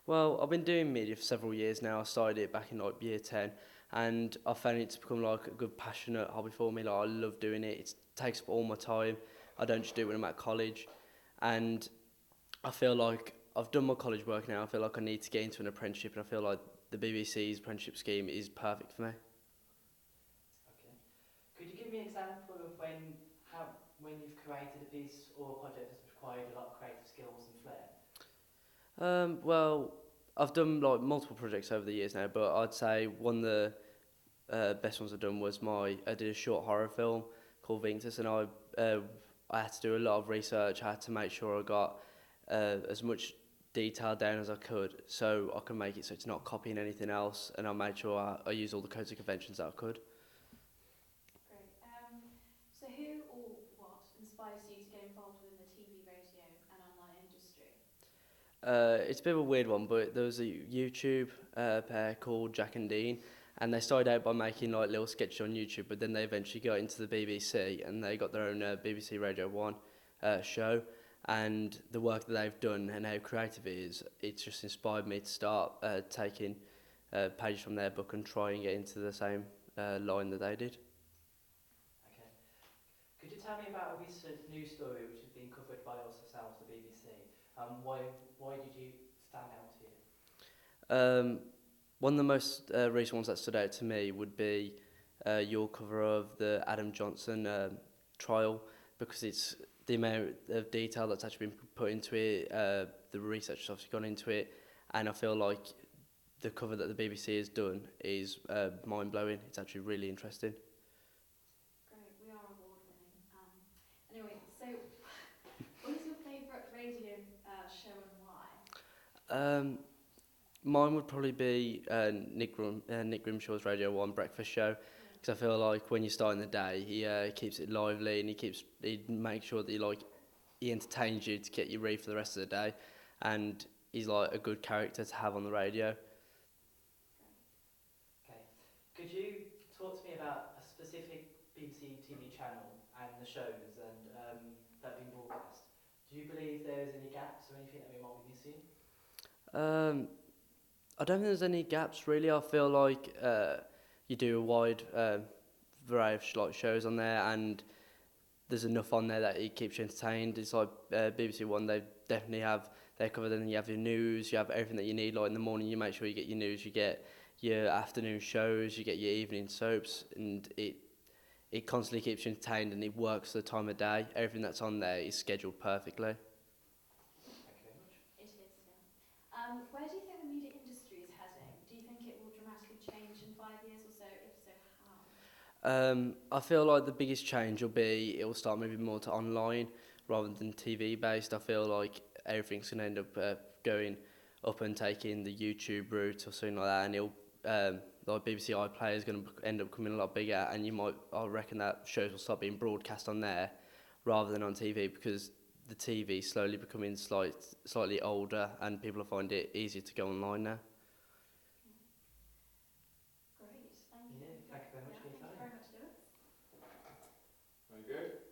Well, I've been doing media for several years now. I started it back in like year 10, and I found it to become like a good passionate hobby for me. Like I love doing it. It takes up all my time. I don't just do it when I'm at college, and I feel like I've done my college work now. I feel like I need to get into an apprenticeship, and I feel like the BBC's apprenticeship scheme is perfect for me. Okay. Could you give me an example of when you've created a piece or a project that's required a lot of creative skills and flair? Well, I've done like multiple projects over the years now, but I'd say one of the best ones I've done was I did a short horror film called Vinctus, and uh, I had to do a lot of research. I had to make sure I got as much detail down as I could, so I can make it so it's not copying anything else, and I made sure I use all the codes and conventions that I could. Great. So who or what inspires you to get involved within the TV, radio and online industry? It's a bit of a weird one, but there was a YouTube pair called Jack and Dean, and they started out by making like little sketches on YouTube, but then they eventually got into the BBC and they got their own BBC Radio 1 show. And the work that they've done and how creative it is, it's just inspired me to start taking pages from their book and try and get into the same line that they did. Okay. Could you tell me about a recent news story which has been covered by us ourselves, the BBC? Why did you stand out to you? Um, One of the most recent ones that stood out to me would be your cover of the Adam Johnson trial, because it's the amount of detail that's actually been put into it, the research that's obviously gone into it, and I feel like the cover that the BBC has done is mind-blowing. It's actually really interesting. Great. We are award winning. Anyway, so what is your favourite radio show and why? Um, Mine would probably be Nick Grimshaw's Radio 1 breakfast show, because I feel like when you're starting the day, he keeps it lively and he makes sure that he entertains you to get you ready for the rest of the day, and he's like a good character to have on the radio. Okay. Could you talk to me about a specific BBC TV channel and the shows that have been broadcast? Do you believe there is any gaps or anything that we might be missing? Um, I don't think there's any gaps really. I feel like you do a wide variety of shows on there, and there's enough on there that it keeps you entertained. It's like BBC One, they definitely have they cover. Then you have your news, you have everything that you need. Like in the morning, you make sure you get your news, you get your afternoon shows, you get your evening soaps, and it constantly keeps you entertained, and it works the time of day. Everything that's on there is scheduled perfectly. Thank you very much. It is, yeah. Where do you think the media industry is heading? Do you think it will dramatically change in 5 years or so? If so, how? I feel like the biggest change will be it will start moving more to online rather than TV based. I feel like everything's going to end up going up and taking the YouTube route or something like that, and it'll like BBC iPlayer is going to end up becoming a lot bigger, and I reckon that shows will start being broadcast on there rather than on TV, because the TV is slowly becoming slightly older and people are finding it easier to go online now.